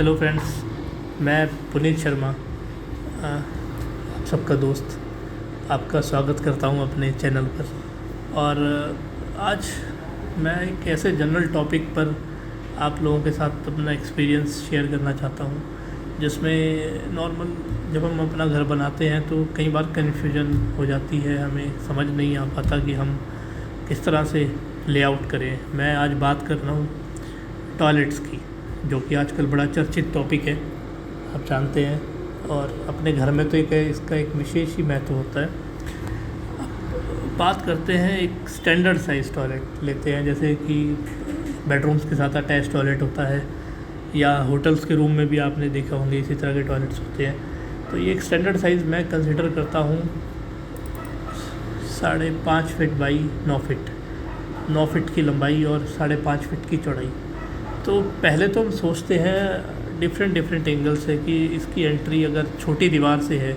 Hello friends, मैं पुनीत शर्मा, आप सबका दोस्त, आपका स्वागत करता हूं अपने चैनल पर। और आज मैं एक ऐसे जनरल टॉपिक पर आप लोगों के साथ अपना एक्सपीरियंस शेयर करना चाहता हूं, जिसमें नॉर्मल जब हम अपना घर बनाते हैं तो कई बार कन्फ्यूजन हो जाती है, हमें समझ नहीं आ पाता कि हम किस तरह से लेआउट करें। मैं आज बात कर रहा हूँ टॉयलेट्स की, जो कि आजकल बड़ा चर्चित टॉपिक है, आप जानते हैं। और अपने घर में तो इसका एक विशेष ही महत्व होता है। बात करते हैं, एक स्टैंडर्ड साइज़ टॉयलेट लेते हैं, जैसे कि बेडरूम्स के साथ अटैच टॉयलेट होता है, या होटल्स के रूम में भी आपने देखा होंगे इसी तरह के टॉयलेट्स होते हैं। तो ये एक स्टैंडर्ड साइज़ मैं कंसिडर करता हूँ 5.5 फीट बाई 9 फीट, 9 फीट की लंबाई और 5.5 फीट की चौड़ाई। तो पहले तो हम सोचते हैं डिफरेंट एंगल से कि इसकी एंट्री अगर छोटी दीवार से है,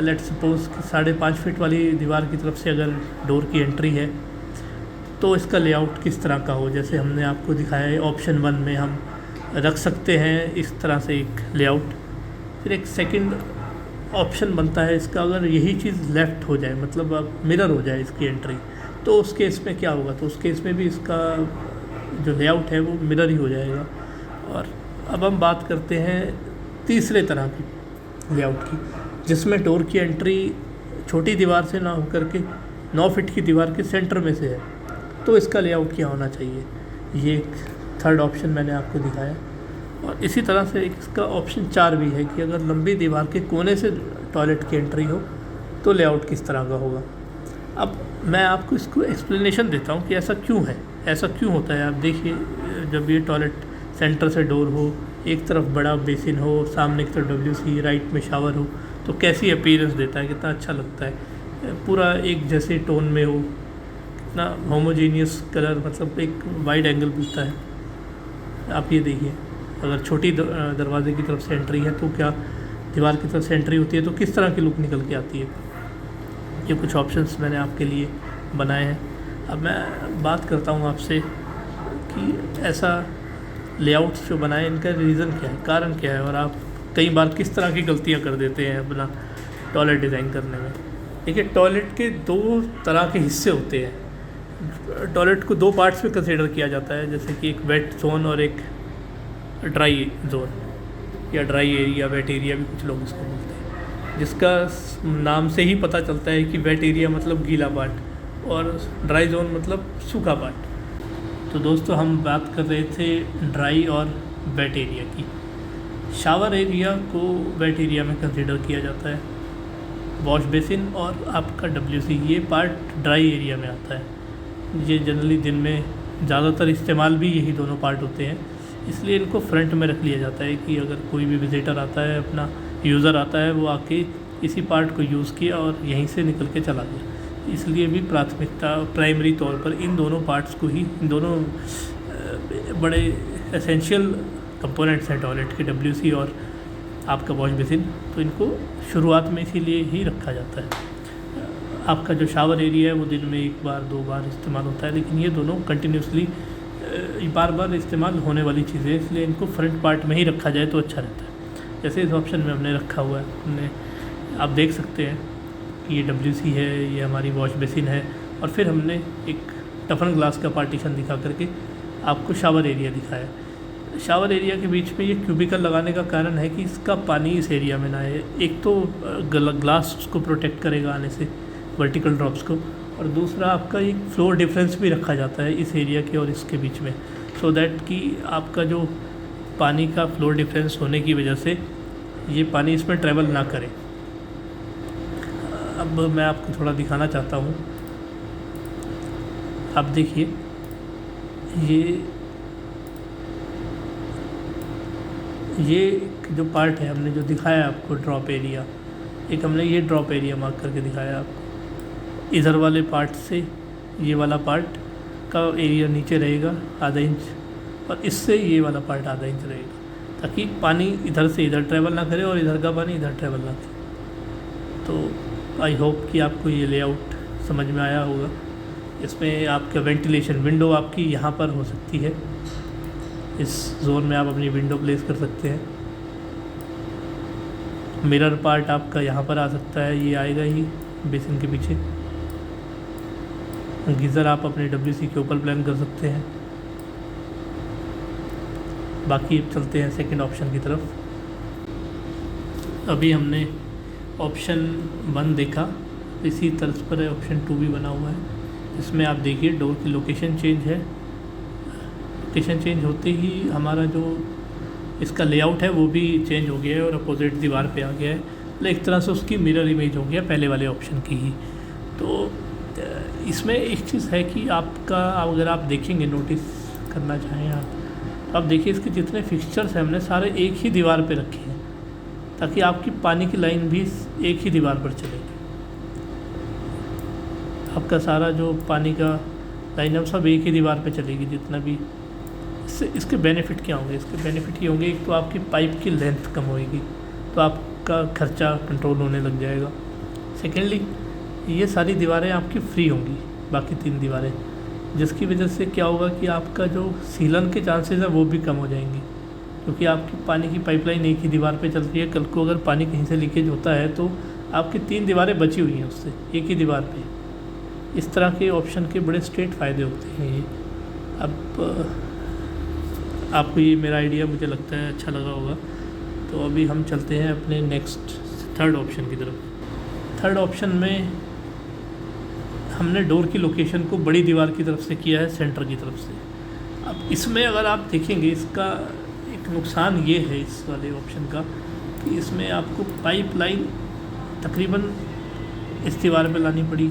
लेट्स सपोज कि 5.5 फीट वाली दीवार की तरफ से अगर डोर की एंट्री है तो इसका लेआउट किस तरह का हो। जैसे हमने आपको दिखाया है ऑप्शन 1 में हम रख सकते हैं इस तरह से एक लेआउट। फिर एक सेकंड ऑप्शन बनता है इसका, अगर यही चीज़ लेफ़्ट हो जाए, मतलब अब मिरर हो जाए इसकी एंट्री, तो उस केस में क्या होगा। तो उस केस में भी इसका जो लेआउट है वो मिरर ही हो जाएगा। और अब हम बात करते हैं तीसरे तरह की लेआउट की, जिसमें डोर की एंट्री छोटी दीवार से ना होकर के 9 फीट की दीवार के सेंटर में से है। तो इसका लेआउट क्या होना चाहिए, ये एक थर्ड ऑप्शन मैंने आपको दिखाया। और इसी तरह से इसका ऑप्शन 4 भी है कि अगर लंबी दीवार के कोने से टॉयलेट की एंट्री हो तो लेआउट किस तरह का होगा। अब मैं आपको इसको एक्सप्लेनेशन देता हूँ कि ऐसा क्यों है, ऐसा क्यों होता है। आप देखिए, जब ये टॉयलेट सेंटर से डोर हो, एक तरफ बड़ा बेसिन हो, सामने की तरफ WC, राइट में शावर हो, तो कैसी अपीयरेंस देता है, कितना अच्छा लगता है। पूरा एक जैसे टोन में हो, कितना होमोजीनियस कलर, मतलब एक वाइड एंगल मिलता है। आप ये देखिए, अगर छोटी दरवाजे की तरफ से एंट्री है तो क्या दीवार की तरफ से एंट्री होती है तो किस तरह की लुक निकल के आती है। ये कुछ ऑप्शंस मैंने आपके लिए बनाए हैं। अब मैं बात करता हूँ आपसे कि ऐसा लेआउट्स जो बनाए, इनका रीज़न क्या है, कारण क्या है, और आप कई बार किस तरह की गलतियाँ कर देते हैं अपना टॉयलेट डिज़ाइन करने में। देखिए, टॉयलेट के 2 तरह के हिस्से होते हैं। टॉयलेट को 2 पार्ट्स में कंसिडर किया जाता है, जैसे कि एक वेट जोन और एक ड्राई जोन, या ड्राई एरिया, वेट एरिया भी कुछ लोग इसको बोलते हैं, जिसका नाम से ही पता चलता है कि वेट एरिया मतलब गीला पार्ट और ड्राई जोन मतलब सूखा पार्ट। तो दोस्तों, हम बात कर रहे थे ड्राई और वेट एरिया की। शावर एरिया को वेट एरिया में कंसिडर किया जाता है, वॉश बेसिन और आपका WC, ये पार्ट ड्राई एरिया में आता है। ये जनरली दिन में ज़्यादातर इस्तेमाल भी यही दोनों पार्ट होते हैं, इसलिए इनको फ्रंट में रख लिया जाता है कि अगर कोई भी विजिटर आता है, अपना यूज़र आता है, वो आके इसी पार्ट को यूज़ किया और यहीं से निकल के चला गया। इसलिए भी प्राथमिकता प्राइमरी तौर पर इन दोनों पार्ट्स को ही, इन दोनों बड़े एसेंशियल कंपोनेंट्स हैं टॉयलेट के, WC और आपका वॉश बेसिन, तो इनको शुरुआत में इसीलिए ही रखा जाता है। आपका जो शावर एरिया है वो दिन में 1 बार 2 बार इस्तेमाल होता है, लेकिन ये दोनों कंटिन्यूसली बार बार इस्तेमाल होने वाली चीज़ें हैं, इसलिए इनको फ्रंट पार्ट में ही रखा जाए तो अच्छा रहता है। जैसे इस ऑप्शन में हमने रखा हुआ है, हमने आप देख सकते हैं कि ये WC है, ये हमारी वॉश बेसिन है, और फिर हमने एक टफन ग्लास का पार्टीशन दिखा करके आपको शावर एरिया दिखाया। शावर एरिया के बीच में ये क्यूबिकल लगाने का कारण है कि इसका पानी इस एरिया में ना आए। एक तो ग्लास उसको प्रोटेक्ट करेगा आने से, वर्टिकल ड्रॉप्स को, और दूसरा आपका एक फ्लोर डिफरेंस भी रखा जाता है इस एरिया के और इसके बीच में, सो दैट कि आपका जो पानी का फ्लोर डिफरेंस होने की वजह से ये पानी इसमें ट्रैवल ना करे। अब मैं आपको थोड़ा दिखाना चाहता हूँ, आप देखिए, ये जो पार्ट है हमने जो दिखाया आपको ड्रॉप एरिया, एक हमने ये ड्रॉप एरिया मार्क करके दिखाया आपको। इधर वाले पार्ट से ये वाला पार्ट का एरिया नीचे रहेगा ½ इंच, और इससे ये वाला पार्ट ½ इंच रहेगा, ताकि पानी इधर से इधर ट्रैवल ना करे और इधर का पानी इधर ट्रैवल ना करे। तो आई होप कि आपको ये लेआउट समझ में आया होगा। इसमें आपका वेंटिलेशन विंडो आपकी यहाँ पर हो सकती है, इस जोन में आप अपनी विंडो प्लेस कर सकते हैं। मिरर पार्ट आपका यहाँ पर आ सकता है, ये आएगा ही बेसिन के पीछे। गीज़र आप अपने WC के ऊपर प्लान कर सकते हैं। बाकी अब चलते हैं सेकंड ऑप्शन की तरफ। अभी हमने ऑप्शन 1 देखा, इसी तर्ज पर ऑप्शन 2 भी बना हुआ है। इसमें आप देखिए डोर की लोकेशन चेंज है। लोकेशन चेंज होते ही हमारा जो इसका लेआउट है वो भी चेंज हो गया है और अपोजिट दीवार पे आ गया है। मतलब एक तरह से उसकी मिरर इमेज हो गया पहले वाले ऑप्शन की ही। तो इसमें एक चीज़ है कि आपका, अगर आप देखेंगे, नोटिस करना चाहें आप, तो आप देखिए इसके जितने फिक्सचर्स हैं हमने सारे एक ही दीवार पे रखे हैं, ताकि आपकी पानी की लाइन भी एक ही दीवार पर चलेगी। आपका सारा जो पानी का लाइन है सब एक ही दीवार पे चलेगी जितना भी। इसके बेनिफिट क्या होंगे? इसके बेनिफिट ये होंगे, एक तो आपकी पाइप की लेंथ कम होएगी, तो आपका खर्चा कंट्रोल होने लग जाएगा। सेकेंडली, ये सारी दीवारें आपकी फ्री होंगी, बाकी 3 दीवारें, जिसकी वजह से क्या होगा कि आपका जो सीलन के चांसेस है वो भी कम हो जाएंगे, क्योंकि आपकी पानी की पाइपलाइन एक ही दीवार पे चल रही है। कल को अगर पानी कहीं से लीकेज होता है तो आपकी 3 दीवारें बची हुई हैं उससे, एक ही दीवार पे। इस तरह के ऑप्शन के बड़े स्ट्रेट फ़ायदे होते हैं ये। अब आपको ये मेरा आइडिया मुझे लगता है अच्छा लगा होगा। तो अभी हम चलते हैं अपने नेक्स्ट थर्ड ऑप्शन की तरफ। थर्ड ऑप्शन में हमने डोर की लोकेशन को बड़ी दीवार की तरफ से किया है, सेंटर की तरफ से। अब इसमें अगर आप देखेंगे, इसका एक नुकसान ये है इस वाले ऑप्शन का कि इसमें आपको पाइप लाइन तकरीबन इस दीवार पे लानी पड़ी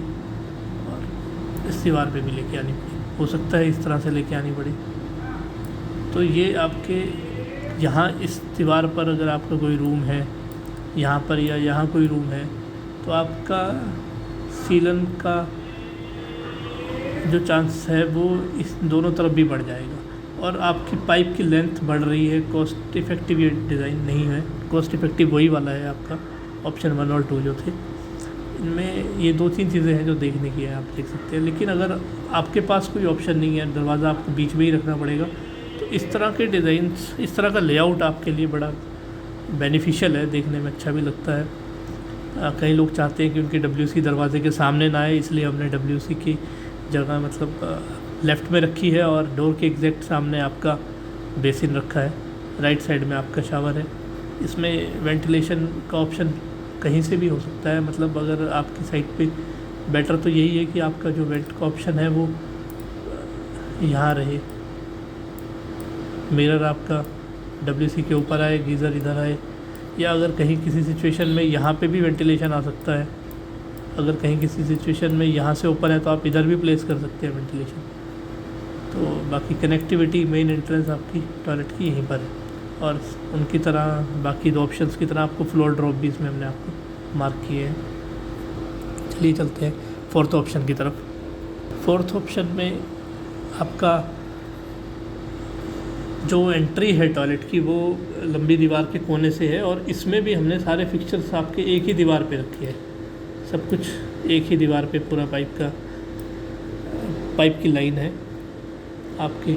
और इस दीवार पे भी लेके आनी पड़ी, हो सकता है इस तरह से लेके आनी पड़ी। तो ये आपके यहाँ इस दीवार पर अगर आपका कोई रूम है यहाँ पर या यहाँ कोई रूम है, तो आपका सीलन का जो चांस है वो इस दोनों तरफ भी बढ़ जाएगा और आपकी पाइप की लेंथ बढ़ रही है। कॉस्ट इफ़ेक्टिव ये डिज़ाइन नहीं है। कॉस्ट इफ़ेक्टिव वही वाला है आपका ऑप्शन 1 और 2 जो थे। इनमें ये 2-3 चीज़ें हैं जो देखने की है, आप देख सकते हैं। लेकिन अगर आपके पास कोई ऑप्शन नहीं है, दरवाज़ा आपको बीच में ही रखना पड़ेगा, तो इस तरह के डिज़ाइंस, इस तरह का लेआउट आपके लिए बड़ा बेनिफिशियल है, देखने में अच्छा भी लगता है। कई लोग चाहते हैं कि उनके WC दरवाजे के सामने ना आए, इसलिए हमने WC की जगह मतलब लेफ़्ट में रखी है और डोर के एग्जैक्ट सामने आपका बेसिन रखा है, राइट साइड में आपका शावर है। इसमें वेंटिलेशन का ऑप्शन कहीं से भी हो सकता है, मतलब अगर आपकी साइड पे बेटर तो यही है कि आपका जो वेंट का ऑप्शन है वो यहाँ रहे, मिरर आपका WC के ऊपर आए, गीज़र इधर आए, या अगर कहीं किसी सिचुएशन में यहाँ पे भी वेंटिलेशन आ सकता है। अगर कहीं किसी सिचुएशन में यहाँ से ओपन है तो आप इधर भी प्लेस कर सकते हैं वेंटिलेशन। तो बाकी कनेक्टिविटी, मेन एंट्रेंस आपकी टॉयलेट की यहीं पर है, और उनकी तरह बाकी 2 ऑप्शंस की तरह आपको फ्लोर ड्रॉप भी इसमें हमने आपको मार्क किए हैं। चलिए चलते हैं 4th ऑप्शन की तरफ। 4th ऑप्शन में आपका जो एंट्री है टॉयलेट की वो लंबी दीवार के कोने से है, और इसमें भी हमने सारे फिक्चर्स आपके एक ही दीवार पे रखे हैं। सब कुछ एक ही दीवार पे, पूरा पाइप की लाइन है। आपकी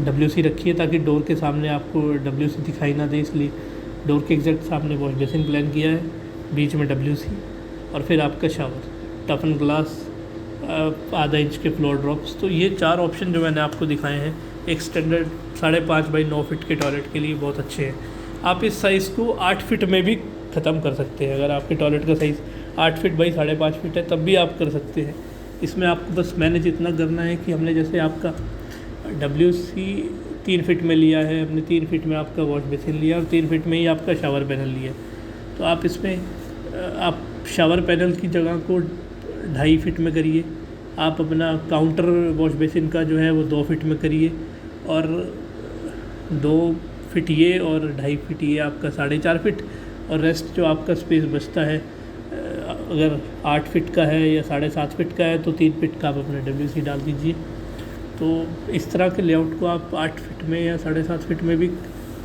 WC रखी है ताकि डोर के सामने आपको WC दिखाई ना दे, इसलिए डोर के एग्जैक्ट सामने वॉश बेसिन प्लान किया है, बीच में WC, और फिर आपका शावर, टफन ग्लास, आधा इंच के फ्लोर ड्रॉप्स। तो ये 4 ऑप्शन जो मैंने आपको दिखाए हैं एक स्टैंडर्ड 5.5 बाई 9 फीट के टॉयलेट के लिए बहुत अच्छे हैं। आप इस साइज़ को 8 फीट में भी ख़त्म कर सकते हैं। अगर आपके टॉयलेट का साइज़ 8 फीट बाई 5.5 फीट है तब भी आप कर सकते हैं। इसमें आपको बस मैनेज इतना करना है कि हमने जैसे आपका WC 3 फीट में लिया है, हमने 3 फीट में आपका वॉश बेसिन लिया और 3 फीट में ही आपका शावर पैनल लिया। तो आप इसमें आप शावर पैनल की जगह को 2.5 फीट में करिए, आप अपना काउंटर वॉश बेसिन का जो है वो 2 फीट में करिए, और 2 फीट ये और 2.5 फीट ये आपका 4.5 फीट, और रेस्ट जो आपका स्पेस बचता है अगर 8 फीट का है या 7.5 फीट का है तो 3 फीट का आप अपना WC डाल दीजिए। तो इस तरह के लेआउट को आप 8 फीट में या 7.5 फीट में भी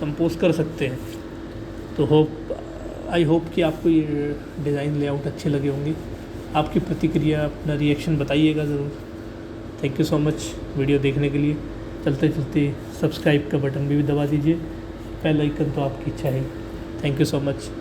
कंपोज कर सकते हैं। तो आई होप कि आपको ये डिज़ाइन लेआउट अच्छे लगे होंगे। आपकी प्रतिक्रिया, अपना रिएक्शन बताइएगा ज़रूर। Thank you so much video देखने के लिए। चलते चलते सब्सक्राइब का बटन भी दबा दीजिए, बेल आइकन तो आपकी इच्छा है। Thank you so much.